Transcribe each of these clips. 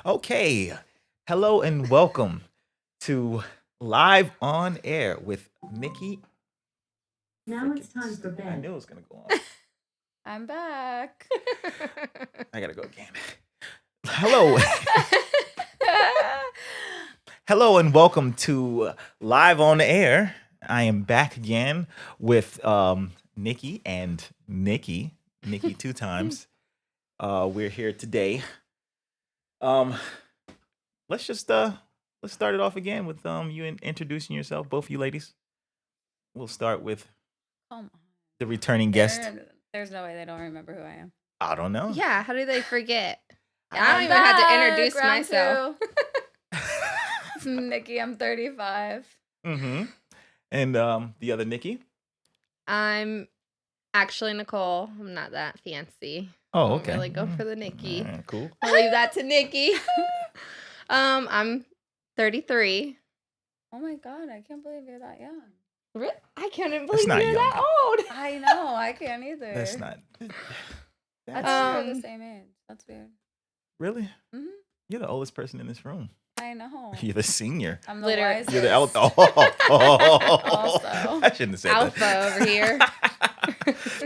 Okay. Hello and welcome to Live on Air with Nicky. Now it's time for I bed. knew it was going to go on. I'm back. I got to go again. Hello. Hello and welcome to Live on Air. I am back again with Nicky and Nicky. Nicky two times. We're here today. Let's start it off again with you introducing yourself, both of you ladies. We'll start with Come on. the returning guest. There's no way they don't remember who I am. I don't know. Yeah, how do they forget? I I'm don't even have to back, introduce round myself. two. Nikki, I'm 35. Mm-hmm. And the other Nicky. I'm actually Nicole. I'm not that fancy. Oh, I okay. don't really go for the Nikki. Cool. I'll leave that to Nikki. I'm 33. Oh my god, I can't believe you're that young. Really? I couldn't That's believe not you're young. that old. I know, I can't either. That's not. I That's, thought we were the same age. That's weird. really? Mhm. You're the oldest person in this room. I know. You're the senior. I'm the Literally. wisest. You're the elder. Also. I shouldn't have said Alpha that. over here.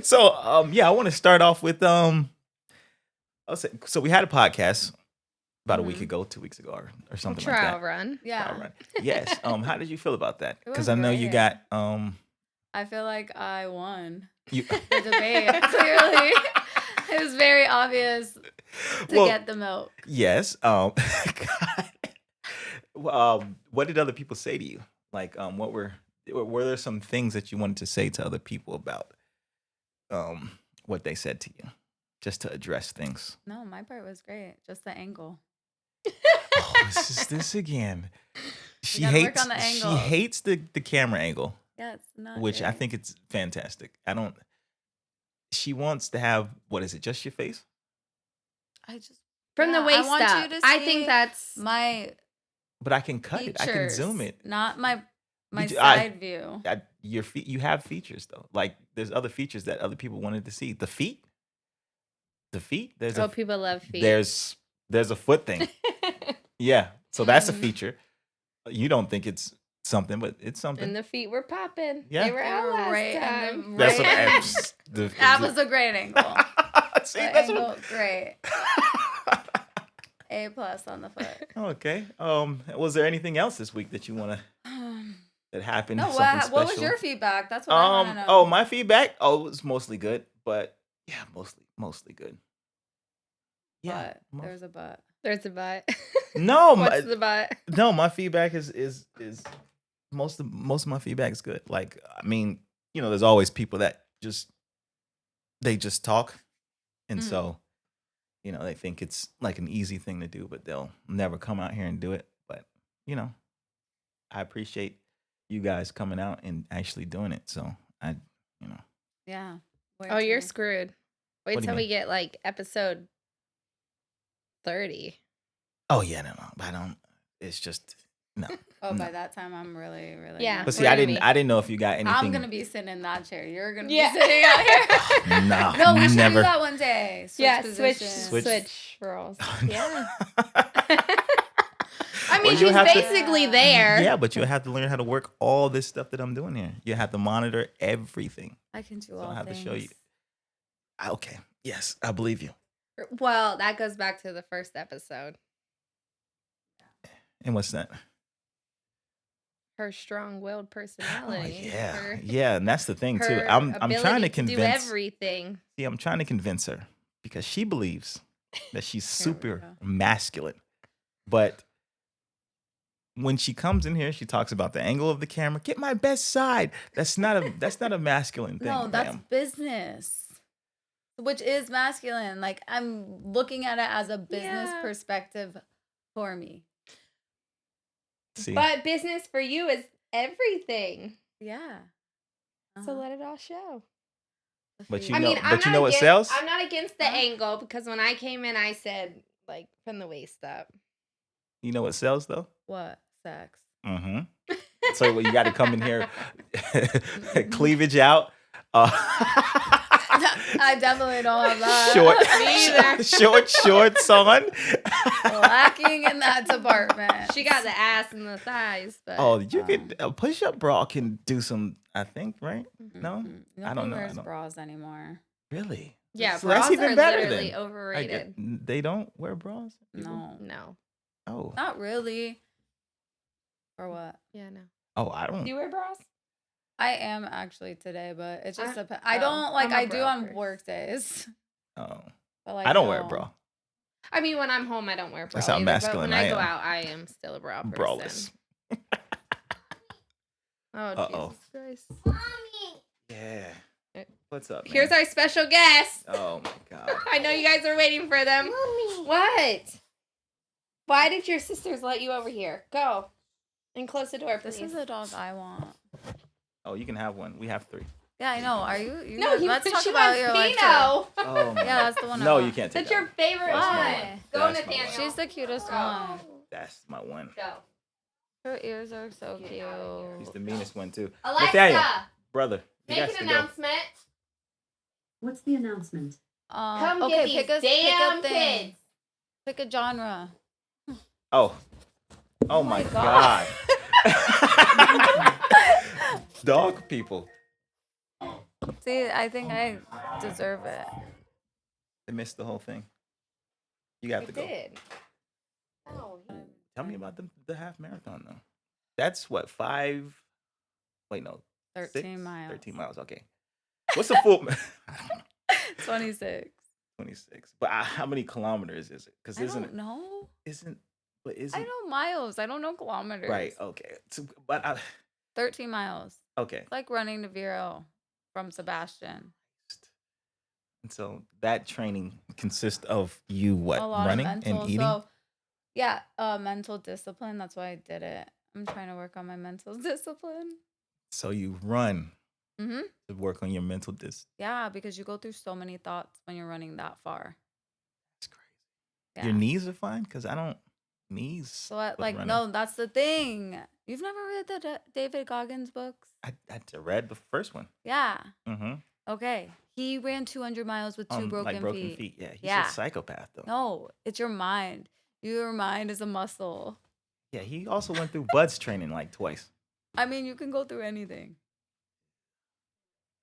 So, yeah, I want to start off with I'll say, so we had a podcast about a week ago, 2 weeks ago, or something like Trial that. run. Yeah. Trial run. Yes. How did you feel about that? It was Because I know you great. got I feel like I won you. the debate. Clearly, it was very obvious to Well, get the milk. yes. What did other people say to you? Like, what were there some things that you wanted to say to other people about what they said to you, just to address things? No, my part was great. Just the angle. Oh, this again. She gotta work hates. on the She angles. hates the camera angle, Yeah, it's not. which I great. think it's fantastic. I don't. She wants to have, what is it? Just your face? I just From the Yeah, I waist want you up. to I see think that's my But I can cut it. I can zoom features, it. not my You do- side view. Your feet. You have features though. Like there's other features that other people wanted to see. The feet. The feet. people love feet. There's a foot thing. Yeah. So that's a Mhm. feature. You don't think it's something, but it's something. And the feet were popping. Yeah. They were out last Right, time. That's what right. That was a great angle. See, The that's angle, what. great. A+ on the foot. Okay. Was there anything else this week that you want to that happened? No, Something special? what was your feedback? That's what I want to know. Oh, my feedback. Oh, it was mostly good, but yeah, mostly good. Yeah. But there's a but. There's a butt. No, What's the butt? no, my feedback is most of my feedback is good. Like, I mean, there's always people that they just talk, and so they think it's like an easy thing to do, but they'll never come out here and do it. But I appreciate you guys coming out and actually doing it. So Yeah. Oh, you're screwed. What do Wait you till we mean? get like episode 30. Oh yeah, no, I don't. It's just no. Oh, No. by that time, I'm really, really. Yeah. not. But see, We're I gonna didn't. be- I didn't know if you got anything. I'm gonna be sitting in that chair. You're gonna Yeah. be sitting out here. No, No, we should never. do that one day. Positions. Switch roles. Yeah. Well, I mean, you she's have to- basically there. Yeah, but you'll have to learn how to work all this stuff that I'm doing here. You have to monitor everything. I can do So all I have things. to show you. Okay. Yes, I believe you. Well, that goes back to the first episode. And what's that? Her strong-willed Oh personality. yeah, Her, yeah, and that's the thing too. her I'm trying to ability convince. do everything. See, I'm trying to convince her because she believes that she's Here we super go. masculine, but when she comes in here, she talks about the angle of the camera. Get my best side. That's not a masculine thing. No, that's ma'am. business. Which is masculine. Like, I'm looking at it as a business Yeah. perspective for me. See, But business for you is everything. Yeah. So Uh-huh. let it all show. But you I know- mean, I'm but you not know what against, sells? I'm not against the Huh? angle because when I came in, I said like from the waist up. you know what sells though? What? Sex. Mm-hmm. So you got to come in here, cleavage out. I definitely don't have that. Shorts on. Lacking in that department. She got the ass and the thighs, but Oh, you could a push-up bra can do some. I think, right? No, I don't Nobody know. wears bras anymore. Really? yeah, So that's bras even are better literally then. overrated. They don't wear bras. People? No, No. Oh. not really. Or what? Yeah, no. Oh, I Do don't. you wear bras? I am actually today, but it just I- depends. I oh, don't like. I'm a I do bra on person. work days. Oh, But like, I don't wear a no. bra. I mean, when I'm home, I don't wear a bra That's how either, masculine but when I I go am. out, I am still a bra person. Braless. Oh, Uh-oh. Jesus Christ. Yeah. What's up, man? Here's our special guest. Oh my god. I know you guys are waiting for them. Mommy. What? Why did your sisters let you over here? Go. And close the door, please. This is a dog I want. Oh, you can have one. We have 3. Yeah, I know. Are you? No, you let's talk she about wants your life. too. Pino. Oh my. Yeah, that's the one. I No, want. you can't take That's your that. favorite That's my Why? one. Go, That's my Nathaniel. one. She's the cutest Go. one. That's my one. Go. Her ears are so Get cute. out of here. He's the meanest one too. Alexa, Nathaniel, brother, you make got an to go. announcement. What's the announcement? Come Okay, get pick these a damn thing. kids. Pick a genre. Oh. Oh my my god. God. Dog people. See, I think I deserve it. They missed the whole thing. You got I to go. did. Oh, Tell me about the half marathon though. That's what 5. Wait, no. 13 6? miles. 13 miles. Okay. What's the full? I don't know. 26. 26. But how many kilometers is it? Because I isn't don't know. isn't but isn't I know miles. I don't know kilometers. right? Okay. So, but 13 miles. okay. It's like running to Vero from Sebastian. And so that training consists of you what A lot running of mental. and eating. So, yeah, mental discipline. That's why I did it. I'm trying to work on my mental discipline. So you run Mm-hmm. to work on your mental discipline. Yeah, because you go through so many thoughts when you're running that far. That's crazy. Yeah. Your knees are fine because I don't knees. So, with like, running. no, that's the thing. You've never read the David Goggins books? I read the first one. Yeah. Mm-hmm. Okay. He ran 200 miles with two broken, like broken feet. feet. Yeah, he's Yeah. a psychopath though. No, it's your mind. Your mind is a muscle. Yeah, he also went through buds training like twice. I mean, you can go through anything.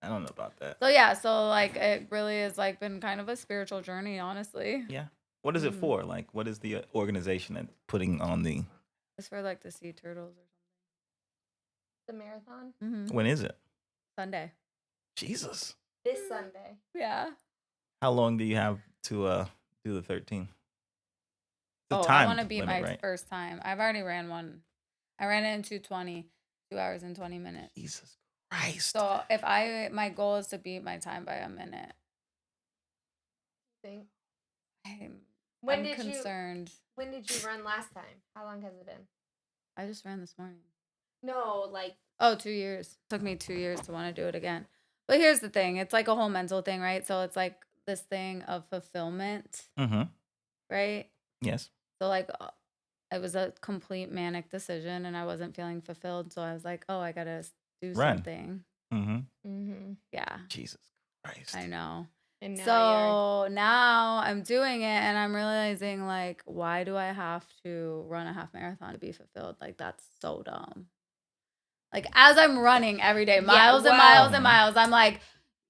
I don't know about that. So yeah, so like it really has like been kind of a spiritual journey, honestly. Yeah. What is it for? Like, what is the organization that putting on the? It's for like the sea turtles or the marathon something. When is it? Sunday. Jesus. this Sunday. Yeah. How long do you have to do the 13? The I time want to beat limit, my right? first time. I've already ran one. I ran it in 2:20, 2 hours and 20 minutes. Jesus Christ. So if my goal is to beat my time by a minute. Think. I'm When did you concerned. run last time? How long has it been? I just ran this morning. No, like Oh, 2 years. Took me 2 years to want to do it again. But here's the thing. It's like a whole mental thing, right? So it's like this thing of fulfillment, Mm-hmm. right? Yes. So like it was a complete manic decision and I wasn't feeling fulfilled. So I was like, oh, I got to do Run. something. Mm-hmm. Yeah, Jesus Christ. I know. and now So now I'm doing it and I'm realizing like, why do I have to run a half marathon to be fulfilled? Like that's so dumb. Like as I'm running every day, miles and well- miles and miles, I'm like,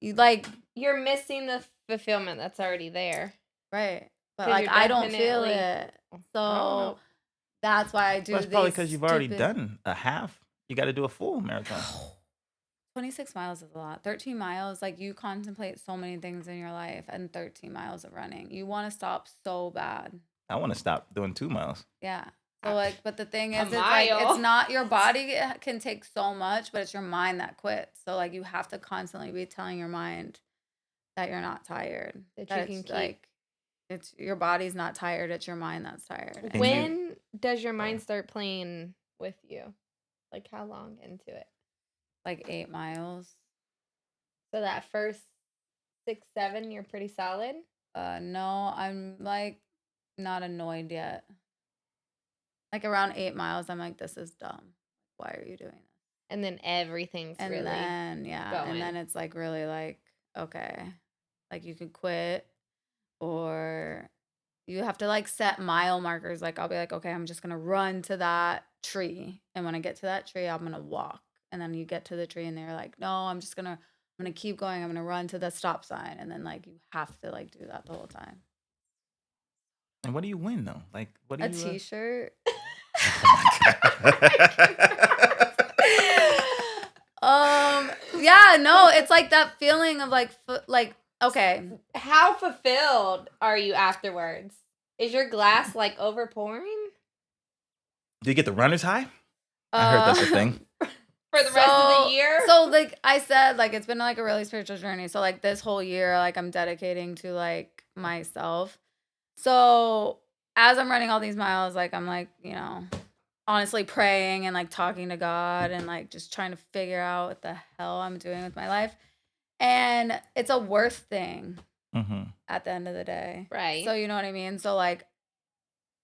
you're missing the fulfillment that's already there. right. But 'Cause like you're I don't feel definitely- it. So know. that's why I do That's probably these because you've already stupid- done a half. You got to do a full marathon. 26 miles is a lot. 13 miles, like you contemplate so many things in your life and 13 miles of running. You want to stop so bad. I want to stop doing 2 miles. Yeah. So like, but the thing A is, it's like, mile. it's not your body can take so much, but it's your mind that quits. So like, you have to constantly be telling your mind that you're not tired. That That you it's can keep- like, it's your body's not tired. It's your mind that's tired. And When does your mind start playing with you? Like how long into it? Like 8 miles. So that first 6, 7, you're pretty solid. No, I'm like not annoyed yet. Like around 8 miles, I'm like, this is dumb. Why are you doing this? And then everything's And really then, yeah. And then going. it's like really like, okay. Like you could quit, or you have to like set mile markers. Like I'll be like, okay, I'm just gonna run to that tree, and when I get to that tree, I'm gonna walk. And then you get to the tree, and they're like, no, I'm gonna keep going. I'm gonna run to the stop sign, and then like you have to like do that the whole time. And what do you win though? Like, what do A you? T-shirt. Oh Yeah, no, it's like that feeling of like okay. How fulfilled are you afterwards? Is your glass like over pouring Do you get the runner's high? I heard that's a thing. for the rest of the year? So like I said, like it's been like a really spiritual journey. So like this whole year, like I'm dedicating to like myself. So as I'm running all these miles, like I'm like, honestly praying and like talking to God and like just trying to figure out what the hell I'm doing with my life. And it's a worth thing at the end of the day. Right. So you know what I mean? So like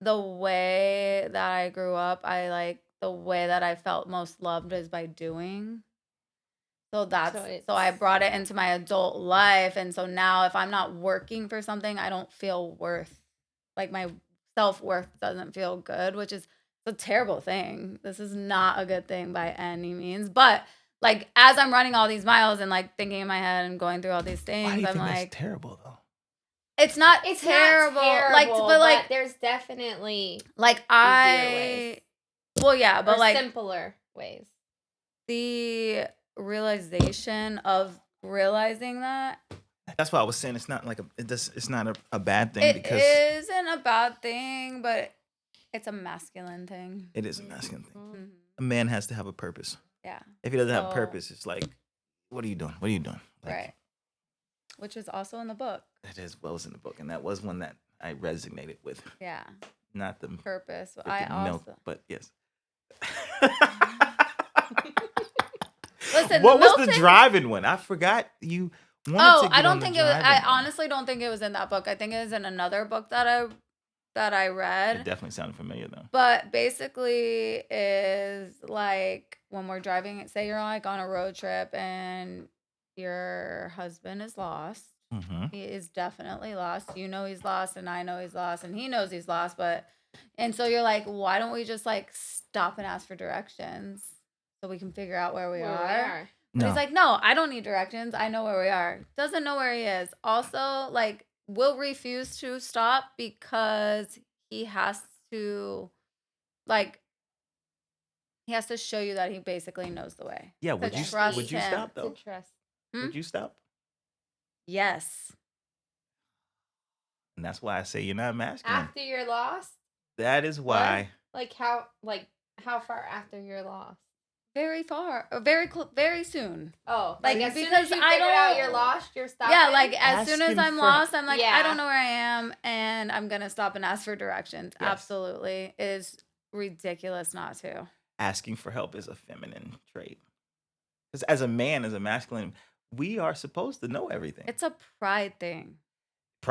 the way that I grew up, the way that I felt most loved is by doing. So I brought it into my adult life. And so now if I'm not working for something, I don't feel like my self-worth doesn't feel good, which is a terrible thing. This is not a good thing by any means. But like as I'm running all these miles and like thinking in my head and going through all these things, Why do you I'm think like, that's terrible though? it's not It's terrible. not terrible, Like, but like there's definitely like easier ways. well, yeah, but or like simpler ways. the realization of realizing that That's why I was saying it's not like it's not a bad thing it because isn't a bad thing, but it's a masculine thing. it is a masculine thing. Mhm. A man has to have a purpose. Yeah. If he doesn't have a So- purpose, it's like, what are you doing? What are you doing? Like, Right. Which is also in the book. That is what was in the book, and that was one that I resonated with. Yeah. Not the Purpose. freaking I milk, also but yes. listen. What was milk the thing- driving one? I forgot you wanted Oh, to get I don't on the think it was. I driving one. honestly don't think it was in that book. I think it was in another book that I read. It definitely sounded familiar though. But basically is like when we're driving, say you're like on a road trip and your husband is lost. Mm-hmm. He is definitely lost. You know he's lost and I know he's lost and he knows he's lost, and so you're like, why don't we just like stop and ask for directions so we can figure out where we are? But he's like, no, I don't need directions. I know where we are. Doesn't know where he is. Also, like, will refuse to stop because he has to, like, he has to show you that he basically knows the way. Yeah, To would you trust would you him. stop To though? trust. Would you stop? Yes. And that's why I say you're not masculine. After you're lost? That is why. Like how far after you're lost? Very far. Or very soon. Oh, Like, as soon because as you I figure out don't- you're lost, you're stopping? Yeah, like as soon as Asking I'm for- lost, I'm like, I Yeah. don't know where I am, and I'm gonna stop and ask for directions. Yes. Absolutely. It is ridiculous not to. Asking for help is a feminine trait. Because as a man, as a masculine, we are supposed to know everything. It's a pride thing.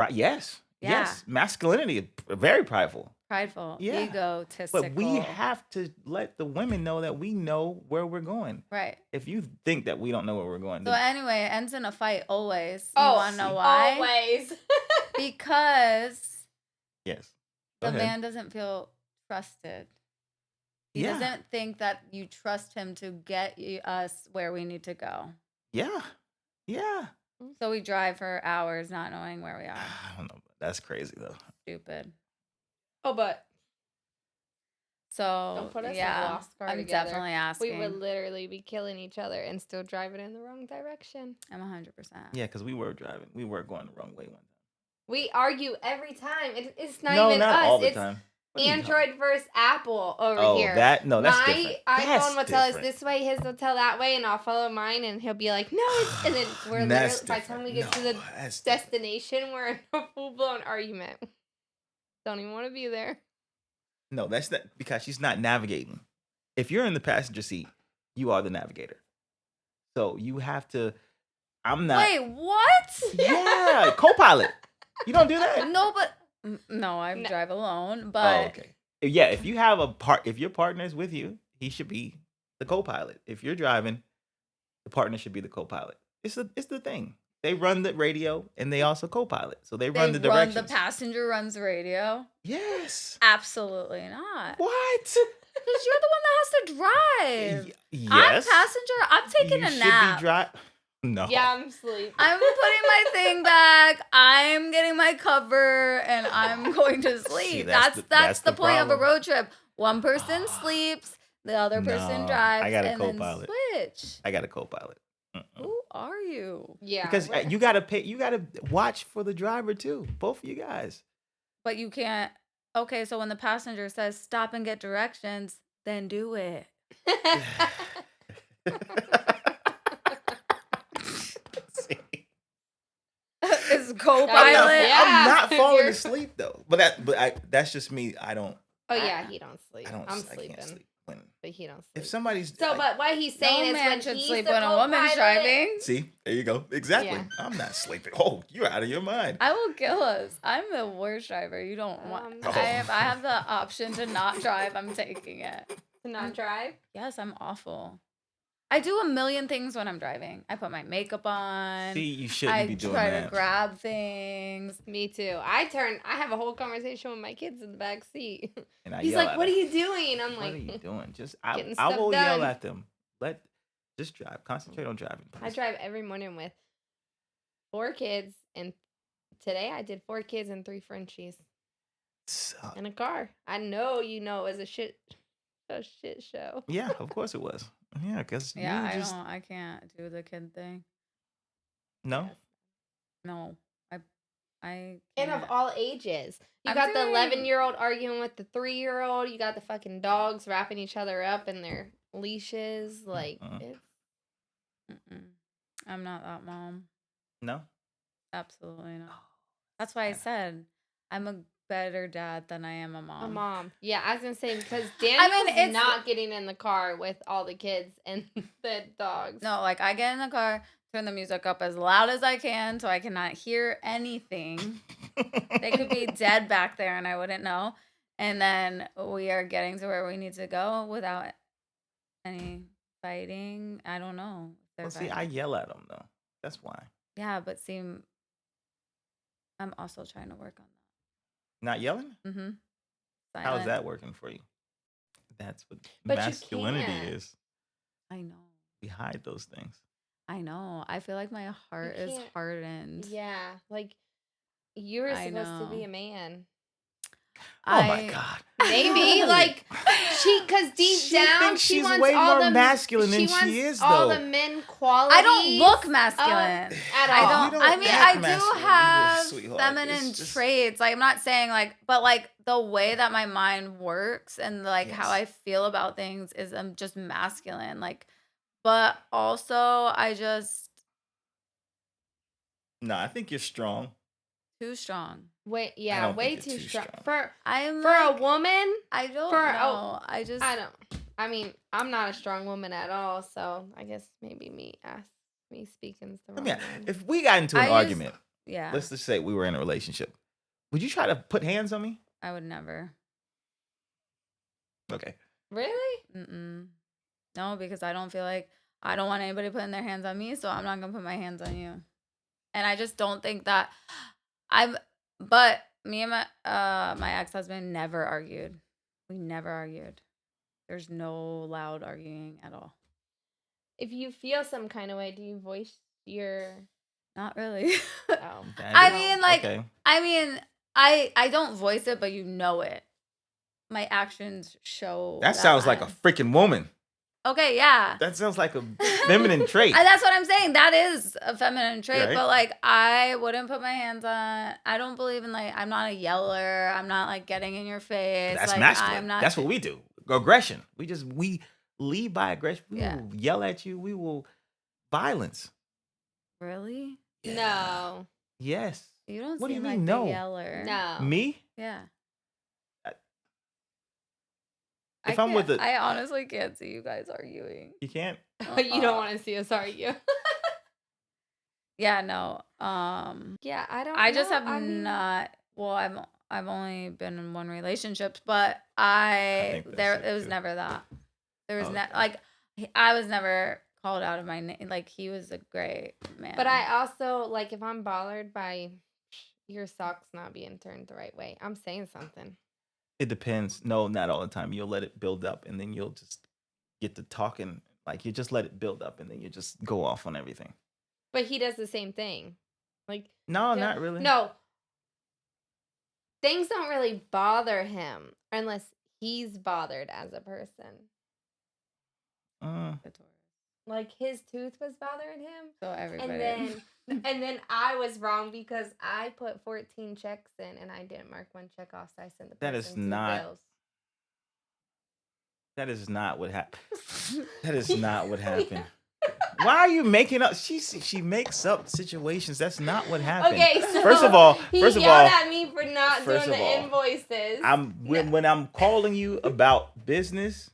Yes. Yeah. Yes. Masculinity is very prideful. Prideful, Yeah. egotistical. But we have to let the women know that we know where we're going. right. If you think that we don't know where we're going, So then anyway, it ends in a fight always. You Oh, want to know why? Always. Because yes. Go the ahead. man doesn't feel trusted. He Yeah. doesn't think that you trust him to get us where we need to go. Yeah. Yeah. So we drive for hours not knowing where we are. I don't know. That's crazy though. Stupid. Oh, but So don't put us in a yeah, lost car I'm together. definitely We asking. would literally be killing each other and still driving in the wrong direction. I'm 100%. Yeah, because we were driving. We were going the wrong way one time. We argue every time. It's not No, even not us. all the It's time. What are you Android versus Apple over talking- here. Oh, that's My different. iPhone That's will tell us different. this way, his will tell that way, and I'll follow mine, and he'll be like, no, it's... And then we're That's literally... By the time we get to different. the No, that's different. destination, we're in a full-blown argument. Don't even want to be there. No, that's not because she's not navigating. If you're in the passenger seat, you are the navigator. So you have to. I'm not. Wait, what? Yeah, co-pilot. You don't do that. No, but no, I No. drive alone. Oh, But okay. Yeah, if you have if your partner is with you, he should be the co-pilot. If you're driving, the partner should be the co-pilot. It's the thing. They run the radio and they also co-pilot. So they They run the run directions. the passenger runs the radio. Yes. Absolutely not. What? Because you're the one that has to drive. Yes. I'm passenger. I'm taking you a should nap. be No. Yeah, I'm asleep. I'm putting my thing back. I'm getting my cover, and I'm going to sleep. That's the point of a problem. road trip. One person sleeps, the other person No, drives, I got a and then co-pilot. switch. I got a co-pilot. Who are you? Yeah. Because you gotta pay. You gotta watch for the driver too. Both of you guys. But you can't. Okay, so when the passenger says stop and get directions, then do it. Is co-pilot? I'm not falling You're- asleep though. But that's just me. I don't. Oh yeah, he don't sleep. I don't. I'm I sleeping, can't sleep when. but he don't sleep. If somebody's So, but what he's saying No is man when should he's sleep the when a woman's co-pilot- driving. See, there you go. Exactly. Yeah. I'm not sleeping. Oh, you're out of your mind. I will kill us. I'm the worst driver. You don't want. Oh. I have the option to not drive. I'm taking it. To not drive. Yes, I'm awful. I do a million things when I'm driving. I put my makeup on. See, you shouldn't I be doing try that. to grab things. Me too. I have a whole conversation with my kids in the back seat. And I He's yell like, at "What are them. you doing?" I'm What like, are you doing? Just Getting I stuff will yell done. at them. Just drive. Concentrate on driving. I please. drive every morning with 4 kids, and today I did 4 kids and 3 Frenchies So- in a car. I know you know it was a shit show. yeah, of course it was. Yeah, because Yeah, you just I can't do the kid thing. no. No, I And can't. of all ages. You I'm got the doing- 11-year-old arguing with the 3-year-old. You got the fucking dogs wrapping each other up in their leashes. Like, it's Mm-mm. I'm not that mom. No. Absolutely not. That's why I said I'm a better dad than I am a mom. a mom. Yeah, I was going to say, because Daniel's it's- not getting in the car with all the kids and the dogs. No, like I get in the car, turn the music up as loud as I can so I cannot hear anything. They could be dead back there and I wouldn't know. And then we are getting to where we need to go without any fighting. I don't know. if they're Well, see, I fighting. yell at them though. That's why. Yeah, but see, I'm also trying to work on Not yelling? that. Mm-hmm. How's that working for you? That's what But you masculinity can't. is. I know. We hide those things. I know. I feel like my heart is can't- hardened. Yeah, like, you're I supposed to be know. a man. Oh my God. Maybe, No. like, because deep She down, thinks she she's wants way all more the masculine than she wants is, all though. the men qualities. I don't look masculine. at I all. don't. You I don't mean, act I do masculine either, have sweetheart. feminine It's just- traits. Like I'm not saying like, but like the way that my mind works and like how I Yes. feel about things is I'm just masculine. Like, but also I just No, I think you're strong. too strong. Wait, I yeah, don't way think you're too too strong. strong. For I'm for a like, woman, I don't for- know. I just I don't. I mean, I'm not a strong woman at all, so I guess maybe me speaking's the I wrong mean, one. if we got into an I just- argument, yeah. let's just say we were in a relationship, would you try to put hands on me? I would never. Okay. Really? Mm-mm. No, because I don't feel like I don't want anybody putting their hands on me, so I'm not gonna put my hands on you. And I just don't think that but me and my ex-husband never argued. We never argued. There's no loud arguing at all. If you feel some kind of way, do you voice your? Not really. Oh, That I is- mean, like, okay. I don't voice it, but you know it. My actions show That sounds like a I'm- freaking woman. Okay, yeah. That sounds like a feminine trait. And that's what I'm saying. That is a feminine trait. Right. But like I wouldn't put my hands on. I don't believe in like I'm not a yeller. I'm not like getting in your face. That's like, masculine. I'm not That's what we do. Aggression. We lead by aggression. We Yeah. will yell at you. We will violence. Really? no, Yes. You don't What do you seem mean, like no? the yeller. no. Me? Yeah. If I'm with can't- a- I honestly can't see you guys arguing. You can't. You don't want to see us argue. Yeah, no. Yeah, I don't. I just know. have I mean, not. Well, I've only been in one relationship, but think that's there it, it was too. never that. There was Oh, ne- okay. like I was never called out of my name. Like, he was a great man. But I also, like, if I'm bothered by your socks not being turned the right way, I'm saying something. It depends. No, not all the time. You'll let it build up, and then you'll just get to talking. Like, you just let it build up, and then you just go off on everything. But he does the same thing. Like, No, not really. No. Things don't really bother him unless he's bothered as a person. Like, his tooth was bothering him. So everybody. And then I was wrong because I put 14 checks in and I didn't mark one check off, so I sent the person That is 2 not- bills. That is not what happened. That is not what happened. Why are you making up? She makes up situations. That's not what happened. Okay, so First of all, he yelled at me for not doing the invoices. When I'm calling you about business,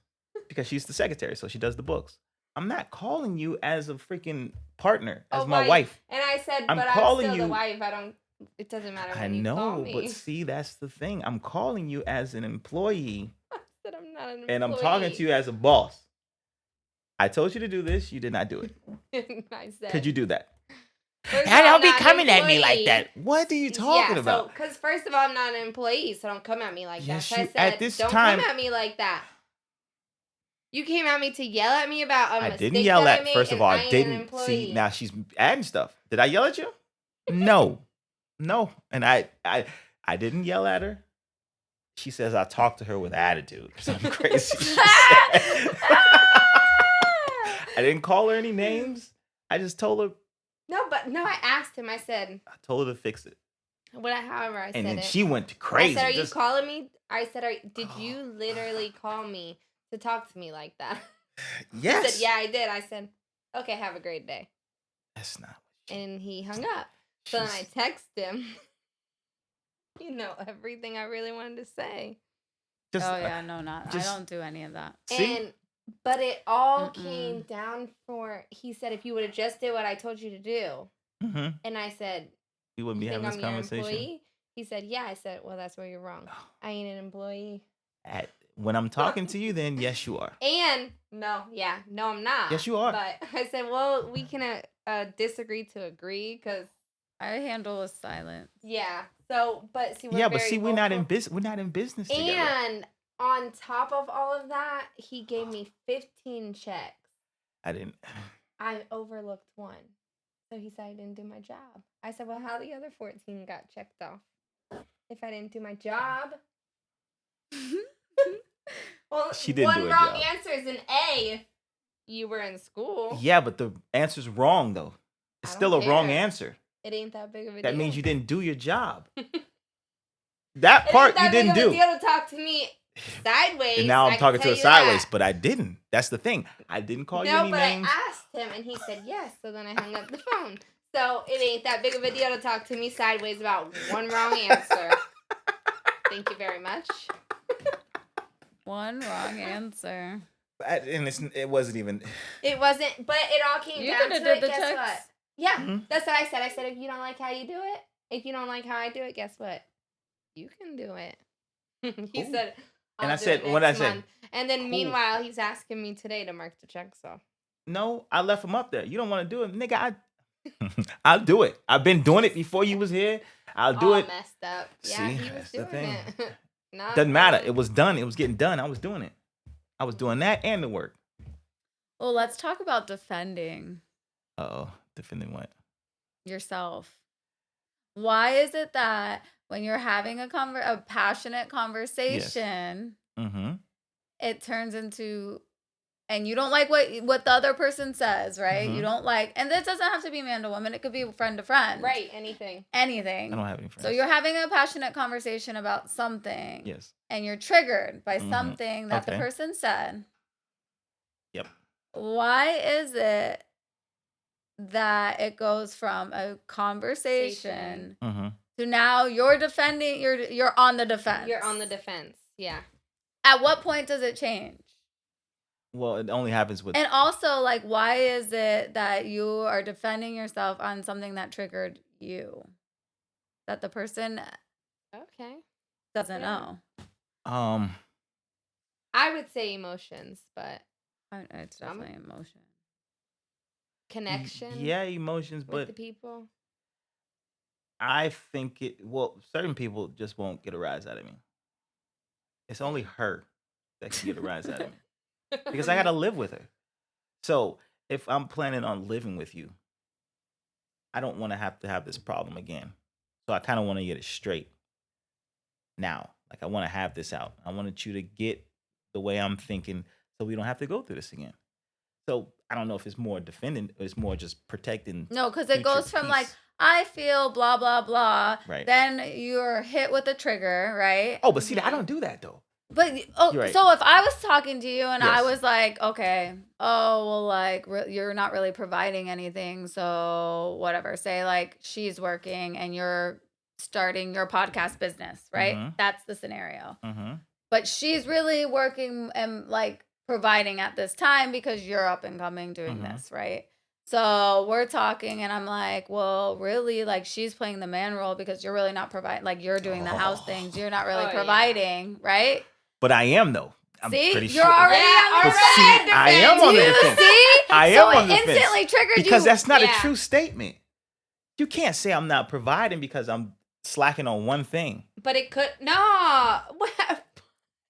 because she's the secretary, so she does the books. I'm not calling you as a freaking partner, as my wife. And I said, I'm but calling I'm still you. the wife. It doesn't matter when I you call know, me. but see, that's the thing. I'm calling you as an employee, I said I'm not an employee. and I'm talking to you as a boss. I told you to do this. You did not do it. I said, Could you do that? First of And all, don't be I'm not an coming at me like employee. that. What are you talking about? Because first of all, I'm not an employee, so don't come at me like Yes, that. So I you- said, at this don't time- come at me like that. You came at me to yell at me about a I mistake didn't yell that I at. made, First of and all, I I ain't an didn't employee. see. Now she's adding stuff. Did I yell at you? No, no. And I didn't yell at her. She says I talked to her with attitude or something crazy. She said. I didn't call her any names. I just told her. No, I asked him. I said, I told her to fix it, however I said and then it. she went crazy. I said, are you Just- calling me? I said, did you literally call me to talk to me like that? Yes. He said, yeah, I did. I said, okay, have a great day. That's not. And he hung up. So then I texted him. You know everything I really wanted to say. Just, Oh yeah, no, not. just- I don't do any of that. See? But it all Mm-mm. came down he said, if you would have just did what I told you to do. Mm-hmm. And I said, We wouldn't be you think having this I'm your conversation. employee? He said, yeah. I said, well, that's where you're wrong. I ain't an employee. When I'm talking to you, then yes, you are. And no, I'm not. Yes, you are. But I said, well, we can disagree to agree because I handle with silence. yeah. So, but see, We're not in business. We're not in business together. And on top of all of that, he gave me 15 checks. I didn't. I overlooked one. So he said I didn't do my job. I said, well, how the other 14 got checked off? If I didn't do my job. Well, She didn't do one her wrong job. answer is an A. You were in school. Yeah, but the answer's wrong though. It's I still don't a wrong care. answer. It ain't that big of a deal. That means you didn't do your job. That part it ain't you that didn't big of do. a deal to talk to me sideways. And now I I'm can talking to tell her you sideways, that. but I didn't. That's the thing. I didn't call you No, any but names. I asked him and he said yes. So then I hung up the phone. So it ain't that big of a deal to talk to me sideways about one wrong answer. Thank you very much. One wrong answer. And it wasn't even. It wasn't, but it all came You down coulda to did it. the Guess checks. what? Yeah, Mhm. that's what I said. I said, if you don't like how you do it, if you don't like how I do it, guess what? You can do it. He Ooh. said, And I'll I do said, it what I next said, month. And then cool. meanwhile, he's asking me today to mark the checks off. No, I left him up there. You don't want to do it, nigga. I'll do it. I've been doing it before you was here. I'll do All it. messed up. Yeah, See, he was that's the doing thing. it. Not Doesn't matter. me. It was done. It was getting done. I was doing it. I was doing that and the work. Well, let's talk about defending Uh-oh. Defending what? yourself. Why is it that when you're having a passionate conversation, Mm-hmm. it turns into, and you don't like what the other person says, right? Mhm. You don't like, and this doesn't have to be man to woman. It could be friend to friend. Right, anything. Anything. I don't have any friends. So you're having a passionate conversation about something. Yes. And you're triggered by Mhm. something that the Okay. person said. Yep. Why is it that it goes from a conversation Mm-hmm. to now you're defending, you're on the defense? You're on the defense. Yeah. At what point does it change? Well, it only happens with. And also, like, why is it that you are defending yourself on something that triggered you? That the person Okay. doesn't Yeah. know. I would say emotions, but It's definitely emotion. connection Yeah, emotions, with but the people. I think certain people just won't get a rise out of me. It's only her that can get a rise out of me because I got to live with her. So if I'm planning on living with you, I don't want to have this problem again. So I kind of want to get it straight now. Like I want to have this out. I wanted you to get the way I'm thinking so we don't have to go through this again. So I don't know if it's more defending or it's more just protecting. No, because it future goes from like, peace. I feel blah, blah, blah. Right. Then you're hit with a trigger, right? Oh, but see, I don't do that though. But You're right. so if I was talking to you and I Yes. was like, okay, oh well, like you're not really providing anything, so whatever. Say like she's working and you're starting your podcast business, right? Mhm. That's the scenario. Mm-hmm. But she's really working and like providing at this time because you're up and coming doing Mhm. this, right? So we're talking and I'm like, well, really, like she's playing the man role because you're really not providing, like you're doing the house things. You're not really Oh, yeah. providing, right? But I am though. I'm See, pretty you're sure. already on the But see, defense. I am on the Do you defense. see? I So am on it the defense. instantly triggered Because you. that's not a Yeah. true statement. You can't say I'm not providing because I'm slacking on one thing. But it could no.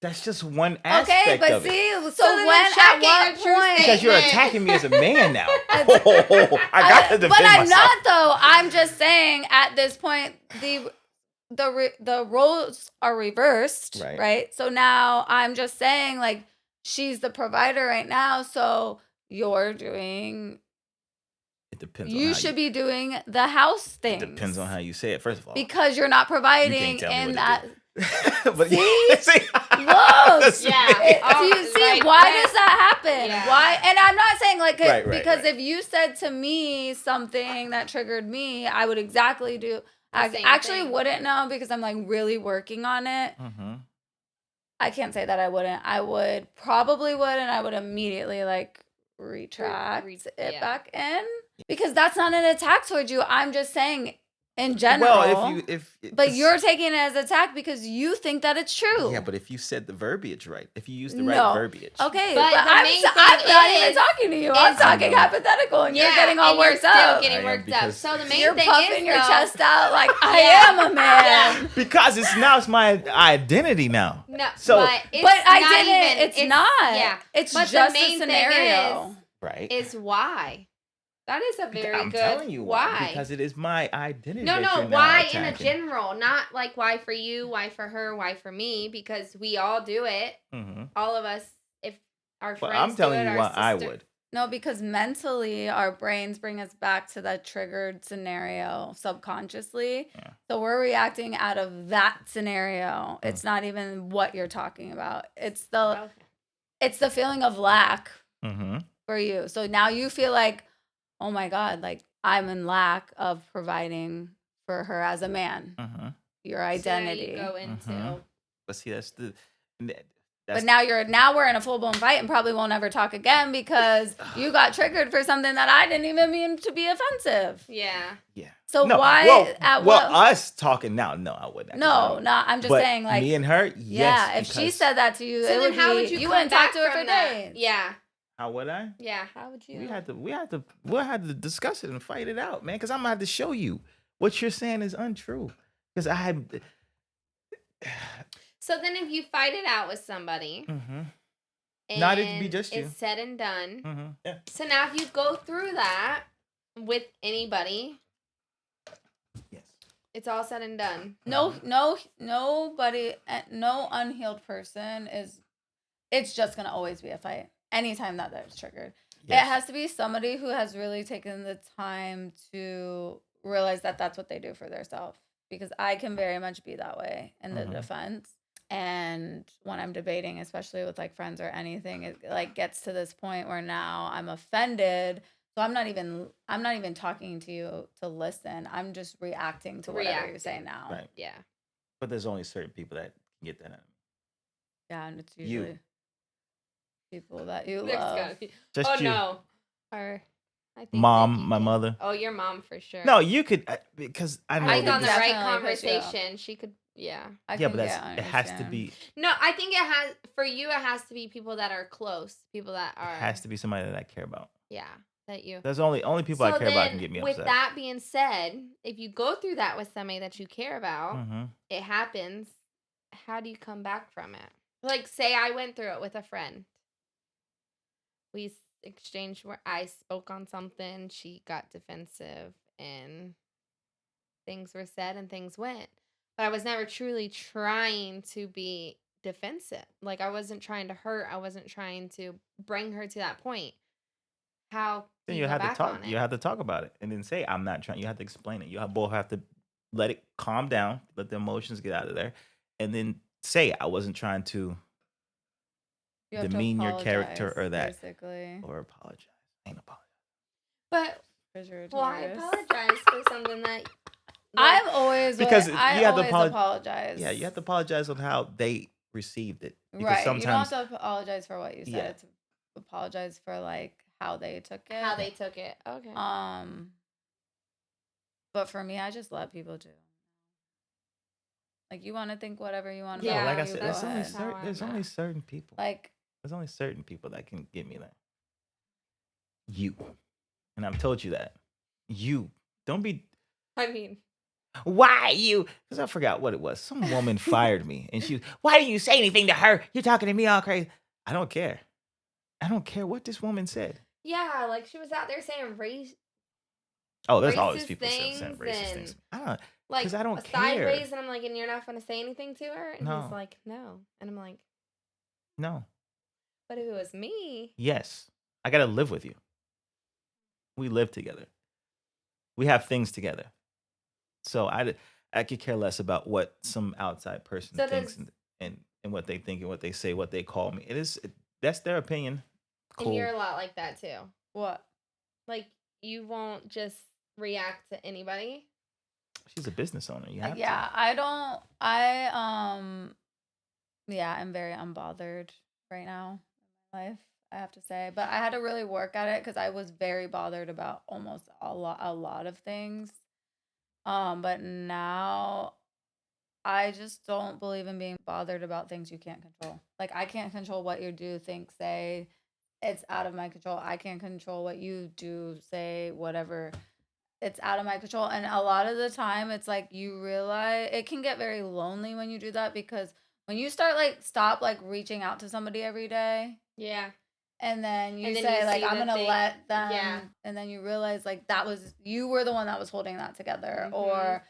That's just one aspect Okay, but of it. see, so then when it's at shocking what a true point? Because you're statement. attacking me as a man now. I got to defend but I'm myself. not though. I'm just saying at this point the roles are reversed, Right. right? So now I'm just saying like she's the provider right now, so you're doing. It depends on You how should be doing the house things. It depends on how you say it, first of all. Because you're not you providing can't tell me in what that. to do. But See? Look. Yeah. Do you see Like, why when- does that happen? Yeah. Why? And I'm not saying like Right, because right. if you said to me something that triggered me, I would exactly do. I same actually thing. wouldn't know because I'm like really working on it. Mm-hmm. I can't say that I wouldn't. I would probably would, and I would immediately like retract it yeah. back in because that's not an attack towards you. I'm just saying in general. Well, if but you're taking it as attack because you think that it's true. yeah, but if you said the verbiage right, if you use the No. right verbiage, Okay, But but the I'm main not thing even is- talking to you. I'm is- talking hypothetical, and you're getting all and you're worked still up. getting I am worked up. because- So the main You're thing puffing is your though, chest out like I Yeah. am a man. Yeah. because it's my identity now. No, So- but it's But I not didn't. even, it's not. Yeah, It's but just the main a scenario. Right. thing is why. That is a very I'm good. telling you why. because it is my identity. No, that no. you're now Why in a attacking. general, not like why for you, why for her, why for me? Because we all do it. Mm-hmm. All of us. If our But friends I'm telling do it, you our why I sister- would. No, because mentally our brains bring us back to that triggered scenario subconsciously. Yeah. So we're reacting out of that scenario. It's not even what you're talking about. It's Okay. the feeling of lack Mm-hmm. for you. So now you feel like, oh my God, like I'm in lack of providing for her as a man. Mm-hmm. Your So now identity. you go into. Mhm. But see, that's But now we're in a full blown fight and probably won't ever talk again because you got triggered for something that I didn't even mean to be offensive. Yeah. yeah. So No, why well, us talking now? No, I wouldn't. No, I'm just But saying like me and her, yes. yeah, if she because- said that to you, So it then would how be, would you wouldn't come talk back to her from for that? days. Yeah. how would I? Yeah. How would you? We'll have to discuss it and fight it out, man. Because I'm gonna have to show you what you're saying is untrue. Because I had. So then, if you fight it out with somebody, Mm-hmm. and Not it'd be just you. it's said and done. Mm-hmm. Yeah. So now, if you go through that with anybody, Yes. it's all said and done. Nobody, no unhealed person is. It's just gonna always be a fight. Anytime that there's triggered, Yes. it has to be somebody who has really taken the time to realize that that's what they do for themselves. Because I can very much be that way in the Mhm. defense. And when I'm debating, especially with like friends or anything, it like gets to this point where now I'm offended. So I'm not even talking to you to listen. I'm just reacting to whatever you're saying now. Right. Yeah. But there's only certain people that can get that out of me. Yeah, and it's You. usually people that you There's love. gotta be. Just Oh you. no. Or I think Mom, that you my did. mother. Oh, your mom for sure. No, you could because I know I think that on the this- right Definitely push you up. conversation, she could. Yeah. I yeah, can but get it has to understand. be. No, I think it has for you. It has to be people that are close, people that are. It has to be somebody that I care about. Yeah. that you. There's only people I So care about can then, get me with upset. that being said, if you go through that with somebody that you care about, Mhm. it happens. How do you come back from it? Like, say I went through it with a friend. We exchanged where I spoke on something, she got defensive, and things were said and things went. But I was never truly trying to be defensive. Like, I wasn't trying to hurt. I wasn't trying to bring her to that point. How do Then you you go have to back talk. on You it? have to talk about it, and then say, "I'm not trying." You have to explain it. Both have to let it calm down, let the emotions get out of there, and then say, "I wasn't trying to You have to demean your character apologize, or that basically, or apologize." I ain't apologize. But because you're a why Taurus. apologize for something that I've always Because I you have to always apologize. Yeah, you have to apologize on how they received it. Because Right. You don't sometimes, have to apologize for what you said. yeah, It's apologize for like how they took it. how they took it. Okay. But for me, I just let people do. Like you want to think whatever you want no, about like I you, said, go ahead. there's only certain people. Like There's only certain people that can get me there. You, and I've told you that. You don't be. I mean, Why you? Because I forgot what it was. Some woman fired me, and she. Why didn't you say anything to her? You're talking to me all crazy. I don't care. I don't care what this woman said. yeah, like she was out there saying Oh, there's always racist people saying things racist things. and I don't, like because I don't care. sideways, and I'm like, and you're not gonna say anything to her? And he's No, like, no. And I'm like, no. but if it was me, Yes, I gotta live with you. We live together. We have things together. So I could care less about what some outside person so thinks does and what they think and what they say, what they call me. That's their opinion. and you're Cool. a lot like that too. what? Like you won't just react to anybody. She's a business owner. You have to. Yeah, I don't. Yeah, I'm very unbothered right now in my life, I have to say. But I had to really work at it because I was very bothered about almost a lot of things. But now I just don't believe in being bothered about things you can't control. Like I can't control what you do, think, say. It's out of my control. I can't control what you do, say, whatever. It's out of my control. And a lot of the time it's like you realize it can get very lonely when you do that because when you start like stop like reaching out to somebody every day Yeah. and then you And then say you like see I'm that gonna they let them yeah. and then you realize like that was you were the one that was holding that together Mhm. or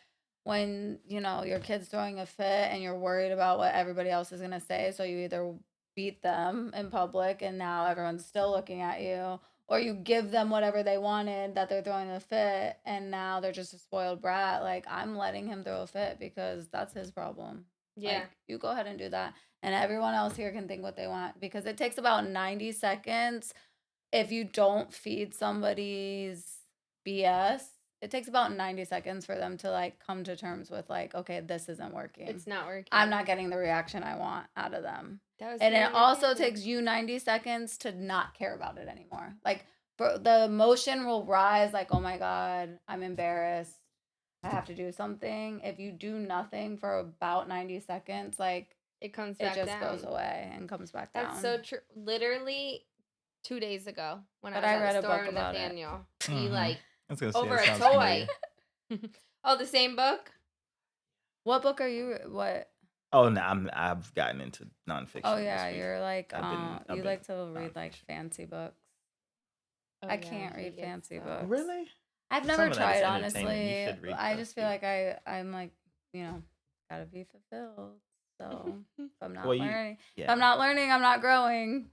when you know your kid's throwing a fit and you're worried about what everybody else is gonna say so you either beat them in public and now everyone's still looking at you or you give them whatever they wanted that they're throwing a fit and now they're just a spoiled brat like I'm letting him throw a fit because that's his problem. Yeah. Like you go ahead and do that and everyone else here can think what they want because it takes about 90 seconds if you don't feed somebody's BS. It takes about 90 seconds for them to like come to terms with like okay, this isn't working. It's not working. I'm not getting the reaction I want out of them. That was And me it and my also family. takes you 90 seconds to not care about it anymore. Like the emotion will rise like, "Oh my god, I'm embarrassed. I have to do something." If you do nothing for about 90 seconds, like It comes it back just down. goes away and comes back down. That's so true. Literally 2 days ago when But I I was read at a the store book with about it. Nathaniel, he Mhm. like I was gonna say over that a sounds toy. familiar. Oh, the same book? What book are you what? Oh no, I've gotten into nonfiction. Oh this yeah, week. you're like I've you been like to read like nonfiction. fancy books. Oh, I yeah, can't he read gets fancy so- books. Really? I've Some never of that is tried entertainment. You honestly. should read I stuff, just feel dude. like I'm like, you know, gotta be fulfilled. So if I'm not Well, you learning, if yeah. I'm not learning, I'm not growing.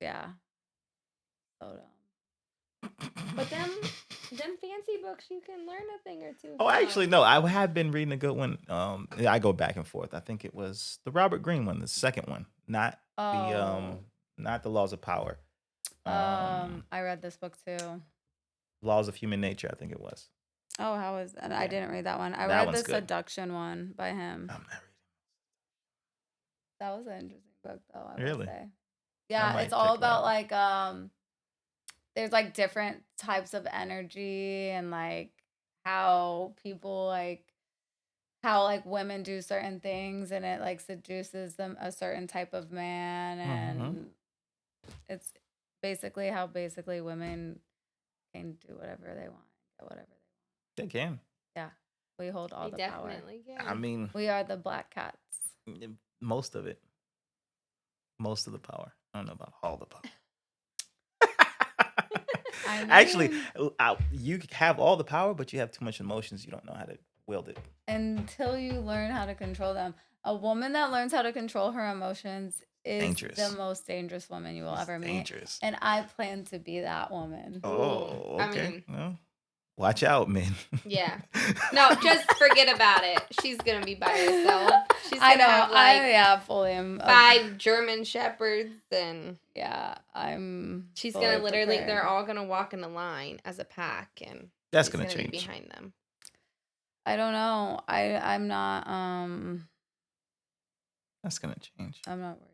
Yeah. So dumb. But them fancy books, you can learn a thing or two. Oh, from. actually, no. I have been reading a good one. Yeah, I go back and forth. I think it was the Robert Greene one, the second one, Oh. not the Laws of Power. I read this book too. Laws of Human Nature. I think it was. Oh, how is that? I Yeah. didn't read that one. I That read one's the good. seduction one by him. I'm not reading. That was an interesting book though, I will Really? say. Yeah, might it's all check that about out. like there's like different types of energy and like how people like how like women do certain things and it like seduces them a certain type of man Mhm. and it's basically how basically women can do whatever they want, get whatever they They can. want. Yeah, we hold all They the power. definitely can. I mean, We are the black cats. most of it. Most of the power. I don't know about all the power. I Actually, mean- you have all the power, but you have too much emotions. You don't know how to wield it. Until you learn how to control them. A woman that learns how to control her emotions is Dangerous. the most dangerous woman you will It's ever meet. dangerous. And I plan to be that woman. Oh, I okay. mean- Well, watch out, man. Yeah. No, just forget about it. She's gonna be by herself. She's I gonna know. have like I fully am. 5 German shepherds, and Yeah, I'm. she's fully gonna literally. prepared. They're all gonna walk in a line as a pack, and That's she's gonna be change. behind them. I don't know. I'm not. That's gonna change. I'm not worried.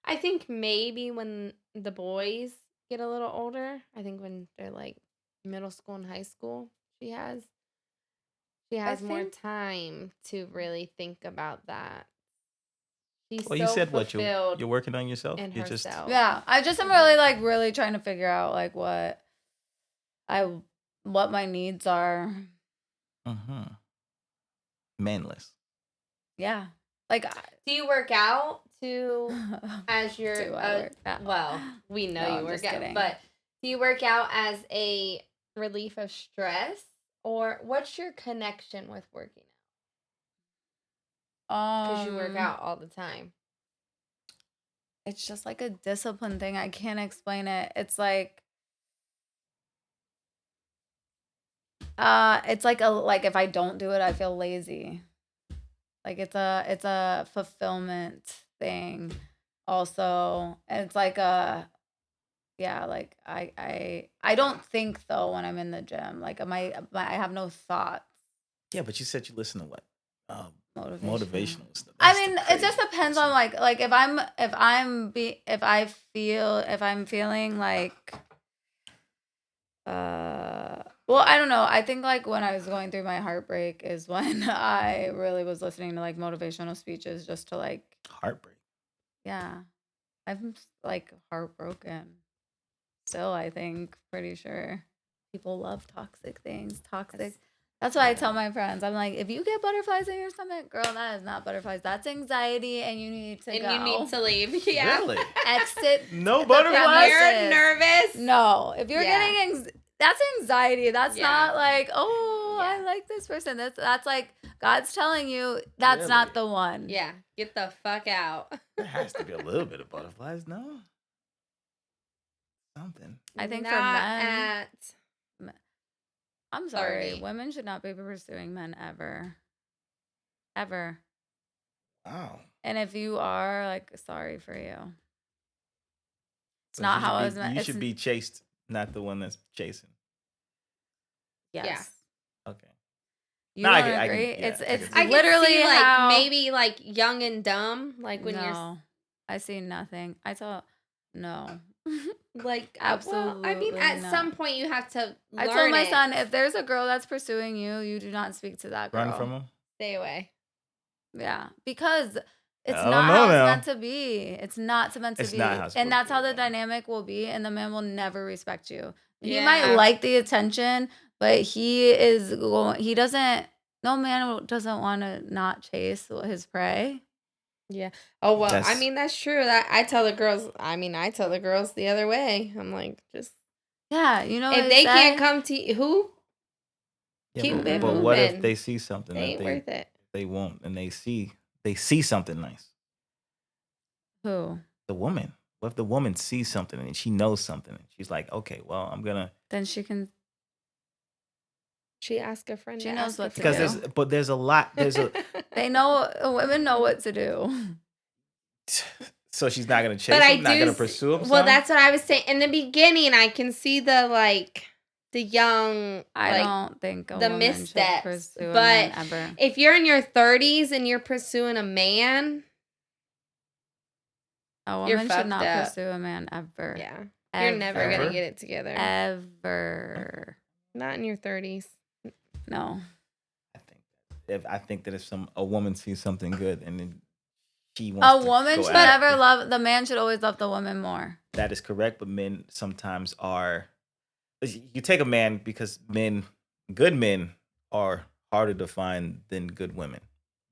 I think maybe when the boys get a little older, I think when they're like middle school and high school, she has more think- time to really think about that. She's Well, you so said what? fulfilled You're working on yourself. in You're just herself. Yeah, I just am really trying to figure out like what my needs are. manless. Yeah, like Do you work out to as your Do I work out? well, we know No, you I'm work just out, kidding. but do you work out as a relief of stress, or what's your connection with working out? Because you work out all the time. It's just like a discipline thing. I can't explain it. It's like it's like if I don't do it, I feel lazy. Like it's a fulfillment thing also. And it's like like I don't think though when I'm in the gym. Like I have no thoughts. Yeah, but you said you listen to what? Motivational. stuff. I That's the mean, it just crazy depends person. on like if I'm feeling like well, I don't know. I think like when I was going through my heartbreak is when I really was listening to like motivational speeches just to like Heartbreak. yeah. I'm like heartbroken. Still, I think pretty sure people love toxic things. Toxic. That's why I tell my friends, I'm like, if you get butterflies in your stomach, girl, that is not butterflies. That's anxiety, and you need to And go. you need to leave. Yeah. Really? Exit. No the butterflies? If you're premises. nervous. No, if you're Yeah. getting that's anxiety. That's Yeah. not like, oh, I Yeah. like this person. That's like God's telling you that's not Really? the one. Yeah. Get the fuck out. There has to be a little bit of butterflies, no? Something. I think for Not men, at I'm sorry, 30. women should not be pursuing men ever, ever. Wow. And if you are, like, sorry for you. It's So not you how I should was be- meant. You It's, should be chased, not the one that's chasing. yes. Okay. You No, I don't can- agree? yeah, it's I can it's see I that. literally can see like how maybe like young and dumb, like when no, I see nothing. I tell no. you're like Absolutely I mean, at not. some point you have to. I learn told my it. son, if there's a girl that's pursuing you, you do not speak to that girl. Run from him? Stay away. Yeah, because it's I don't not know how now. it's meant to be. It's not meant to It's be. not how it's And supposed that's to how be, the no. dynamic will be, and the man will never respect you. He Yeah. might like the attention, but he doesn't. No man doesn't want to not chase his prey. Yeah. Oh well. I That's- mean, that's true. That I tell the girls. I mean, I tell the girls the other way. I'm like, just Yeah, you know if what they say? can't come to you, who Yeah, keep but, it but what if moving. they see something They that ain't worth it. they won't, and they see something nice? Who? The woman. What if the woman sees something and she knows something and she's like, okay, well, I'm gonna Then she can. She asked a friend. She to knows ask a what to because do. there's a lot there's a They know. Women know what to do. so she's not gonna chase But I him, not do gonna s- pursue him. Well, some? that's what I was saying in the beginning. I can see the young. I like, don't think a the woman missteps, should pursue a but man ever. if you're in your 30s and you're pursuing a man, A you're woman should fucked not up. pursue a man ever. yeah, you're never Ever? gonna get it together. Ever. Not in your 30s. No. I think that if a woman sees something good and then she A wants to woman go should after never love the man should always love the woman more. that is correct, but men sometimes are. You take a man because good men are harder to find than good women.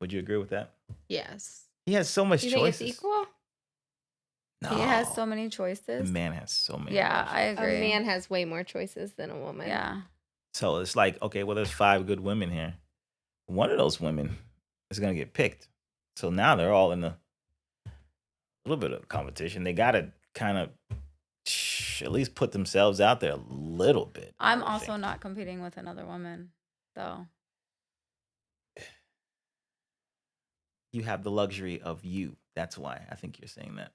Would you agree with that? Yes. He has so much You think it's choices. equal? No, He has so many the choices. man has so many. Yeah, options. I agree. A man has way more choices than a woman. Yeah. So it's like, okay, well, there's 5 good women here. One of those women is gonna get picked. So now they're all in a little bit of competition. They gotta kind of at least put themselves out there a little bit. I I'm would also think. not competing with another woman, though. You have the luxury of you. That's why I think you're saying that.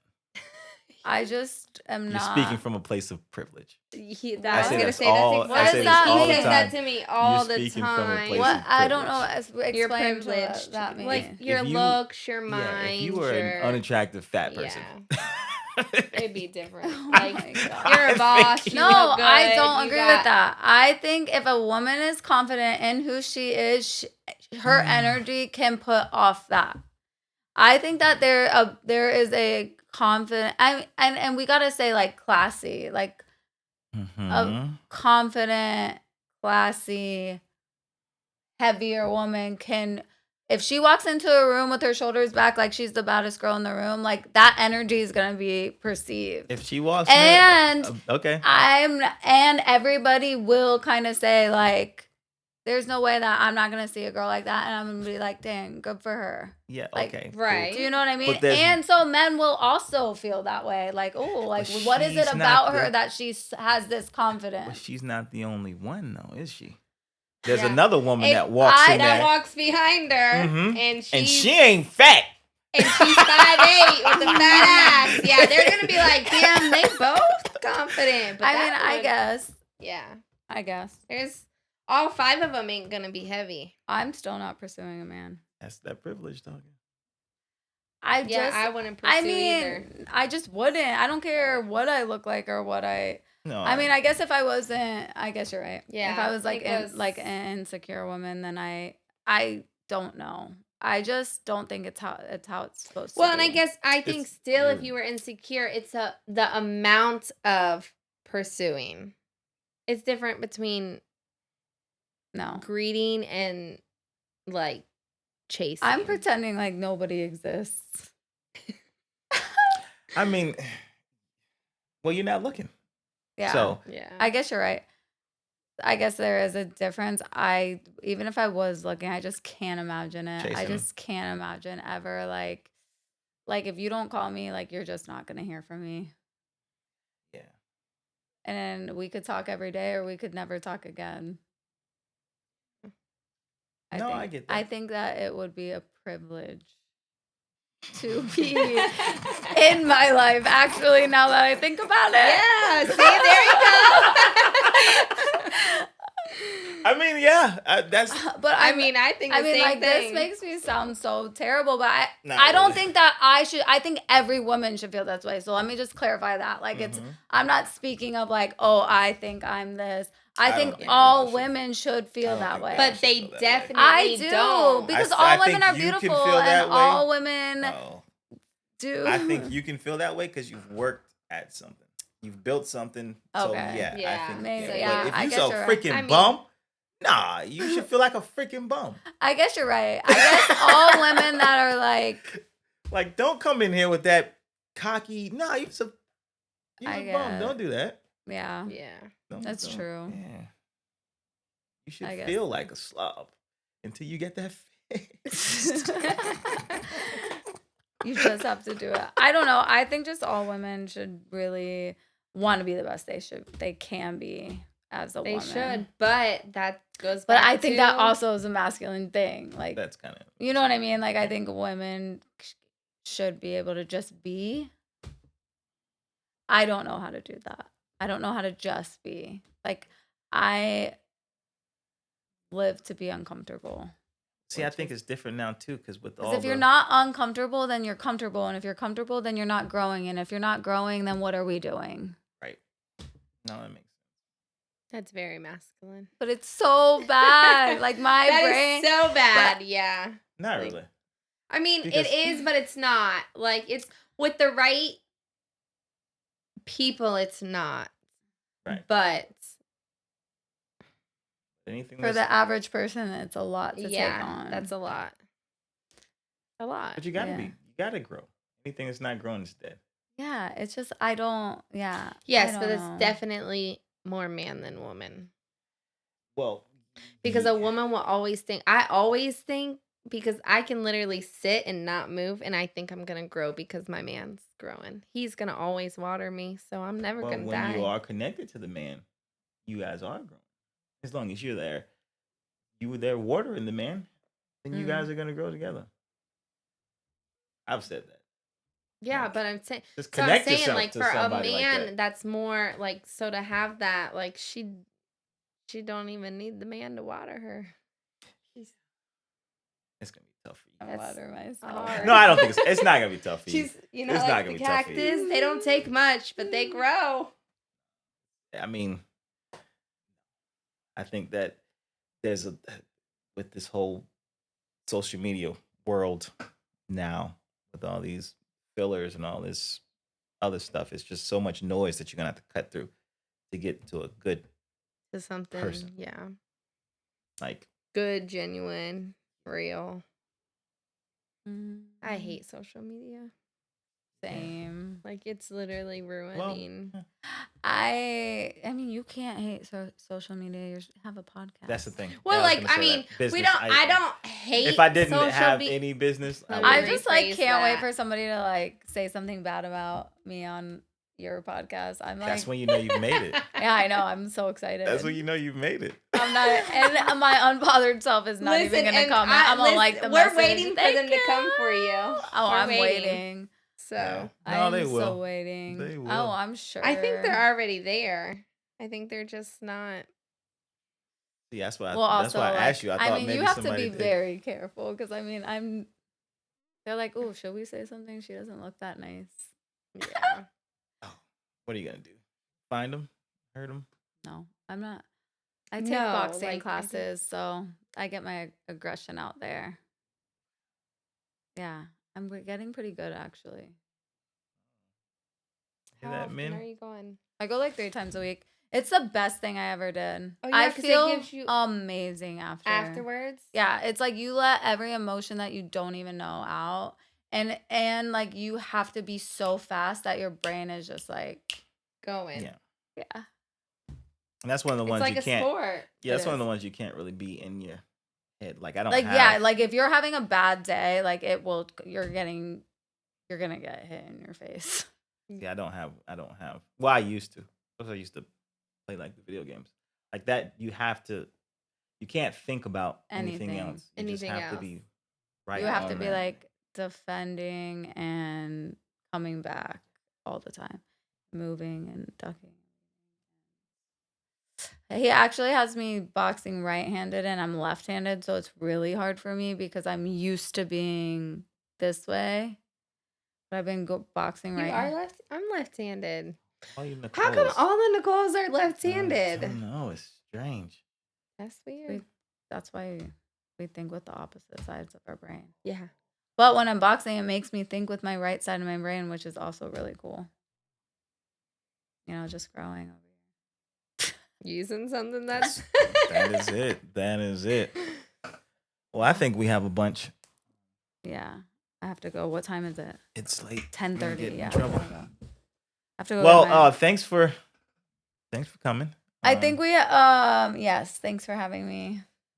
I just am You're not. speaking from a place of privilege. I What? was say gonna that's say that's all- I exactly. say this all He the says that time. to me all the speaking from a time. place What? of I don't know. privilege. You're Explain to privileged. that means. Like your If you- looks, your mind. Yeah, if you were an unattractive fat person. It'd be different. Oh Like my God. you're a boss. You No, look good, I don't you agree got- with that. I think if a woman is confident in who she is, her energy can put off that. I think that there is a confident and we gotta say like classy, like a Mhm. confident, classy, heavier woman can. If she walks into a room with her shoulders back like she's the baddest girl in the room, like that energy is gonna be perceived. If she walks, And okay, and everybody will kind of say like, there's no way that I'm not gonna see a girl like that, and I'm gonna be like, dang, good for her. yeah, like, okay, right. Do you know what I mean? But there's- And so men will also feel that way, like, oh, like But what is it she's about not her the- that she has this But confidence? she's not the only one, though, is she? There's Yeah. another woman that walks in that there, walks behind her, Mhm. and and she ain't fat. and she's 5'8" with a fat ass. Yeah, they're gonna be like, damn, they both confident. But I mean, that I one- guess, yeah. There's all 5 of them ain't gonna be heavy. I'm still not pursuing a man. That's that privilege talking. I wouldn't pursue either. I just wouldn't. I don't care what I look like or what I. No, I mean, I guess if I wasn't, I guess you're right. Yeah, If I was like it goes- like an insecure woman, then I don't know. I just don't think it's how it's supposed to Well, be. and I guess I think It's- still, if you're- you were insecure, it's the amount of pursuing. It's different between no. greeting and like chasing. I'm pretending like nobody exists. I mean, well, you're not looking. Yeah. So Yeah. I guess you're right. I guess there is a difference. Even if I was looking, I just can't imagine it. I Chasing. just can't imagine ever like if you don't call me, like you're just not gonna hear from me. yeah, And we could talk every day or we could never talk again. No, I get that. I think that it would be a privilege to be in my life, actually, now that I think about it. Yeah. See, there you go. I mean, yeah, that's But I mean, I think the I mean, same like thing. this makes me sound so terrible, but Not I don't really. think that I should. I think every woman should feel this way. So let me just clarify that. Like, it's Mhm. I'm not speaking of like, oh, I think I'm this. I I think don't think all everyone should. women should I feel don't that think way. everyone But should they feel that way. definitely I do don't. because I all women think are you can beautiful feel that and way. all women No, do. I think you can feel that way because you've worked at something. You've built something. So Okay. yeah, Yeah, I think maybe, But yeah, if I you guess so you're right. freaking I mean- bum, nah, you should feel like a freaking bum. I guess you're right. I guess all women that are like, Like, don't come in here with that cocky. Nah, you're a I bum. get- Don't do that. yeah, Yeah. That's true. Yeah. You should I guess. feel like a slob until you get that face. you just have to do it. I don't know. I think just all women should really want to be the best they can be as a They woman. should, but that goes But back I think that to- also is a masculine thing. Like, That's kind of. you know what I mean? Like, I think women should be able to just be. I don't know how to do that. I don't know how to just be. Like, I live to be uncomfortable. See, I think it's different now too, because with all Because if you're not uncomfortable, then you're comfortable. And if you're comfortable, then you're not growing. And if you're not growing, then what are we doing? right. No, that makes sense. That's very masculine. But it's so bad. Like, my That brain. is so bad. Yeah. Not Like- really. I mean, Because- it is, but it's not. Like, it's with the right people, it's not. Right. But Anything For the average person, it's a lot to take on. that's a lot. A lot. But you gotta grow. Anything that's not growing is dead. Yeah, it's just I don't. Yeah. Yes, I but don't it's know. definitely more man than woman. Well, Because a woman will always think. I always think because I can literally sit and not move, and I think I'm gonna grow because my man's growing. He's gonna always water me, so I'm never well, gonna when die. you are connected to the man, you guys are growing. As long as you're there, you were there watering the man, then you guys are gonna grow together. I've said that. Yeah, Like, but I'm saying, just so I'm connect saying, yourself like to for a somebody like man, that. that's more like so to have that, like she don't even need the man to water her. It's gonna be tough for you. I That's water myself. hard. No, I don't think it's not gonna be tough for you. She's, It's like not the gonna be tough for you. cactus. They don't take much, but they grow. I mean, I think that there's with this whole social media world now, with all these fillers and all this other stuff, it's just so much noise that you're gonna have to cut through to get to a good To something, person. yeah, like. good, genuine, real. Mm, I hate social media. Same. Like it's literally ruining. Well, I mean, you can't hate social media. You have a podcast. that's the thing. Well, Yeah, was like gonna I say mean, that. we Business, don't. I don't hate. If I didn't social have me- any business, Let I me I would. just like rephrase can't wait that. for somebody to like say something bad about me on your podcast. I'm like, That's when you know you've made it. yeah, I know. I'm so excited. That's when you know you've made it. I'm not, and my unbothered self is not even gonna and comment. I'm gonna like the We're message. waiting for Thank them to come you. for you. Oh, We're I'm waiting. So Yeah. No, I'm they will. so waiting. They will. Oh, I'm sure. I think they're already there. I think they're just not. See, that's why. Well, That's also, why I like, asked you. I thought mean, maybe you have to somebody be did. very careful because I mean, They're like, oh, should we say something? She doesn't look that nice. Yeah. Oh, what are you gonna do? Find them? Hurt them? No, I'm not. I take No, boxing like, I classes, so I get my aggression out there. Yeah, I'm getting pretty good actually. Hear How that, often men? are you going? I go like 3 times a week. It's the best thing I ever did. Oh, yeah, I 'cause it feel gives you- amazing Afterwards? Yeah, it's like you let every emotion that you don't even know out, and like you have to be so fast that your brain is just like, Going. Yeah. yeah. And that's one of the It's ones like you a can't. sport. Yeah, that's It one of the is. ones you can't really be in your head. Like I don't Like have. yeah, like if you're having a bad day, like you're gonna get hit in your face. Yeah, I don't have. Well, I used to. I used to play like the video games like that. You can't think about anything Anything. else. You just Anything have to else. be right. You have on to be that. like defending and coming back all the time, moving and ducking. He actually has me boxing right-handed and I'm left-handed, so it's really hard for me because I'm used to being this way. But I've been boxing You right. are left. I'm left-handed. All you How come Nicoles. all the Nicoles are I left-handed? don't know. It's strange. That's weird. That's why we think with the opposite sides of our brain. Yeah. But when I'm boxing, it makes me think with my right side of my brain, which is also really cool. You know, just growing over here. Using something that's. That is it. That is it. Well, I think we have a bunch. Yeah. I have to go. What time is it? It's late. 10:30. Yeah. Trouble. I have to go. Well, thanks for coming. I think we yes, thanks for having me.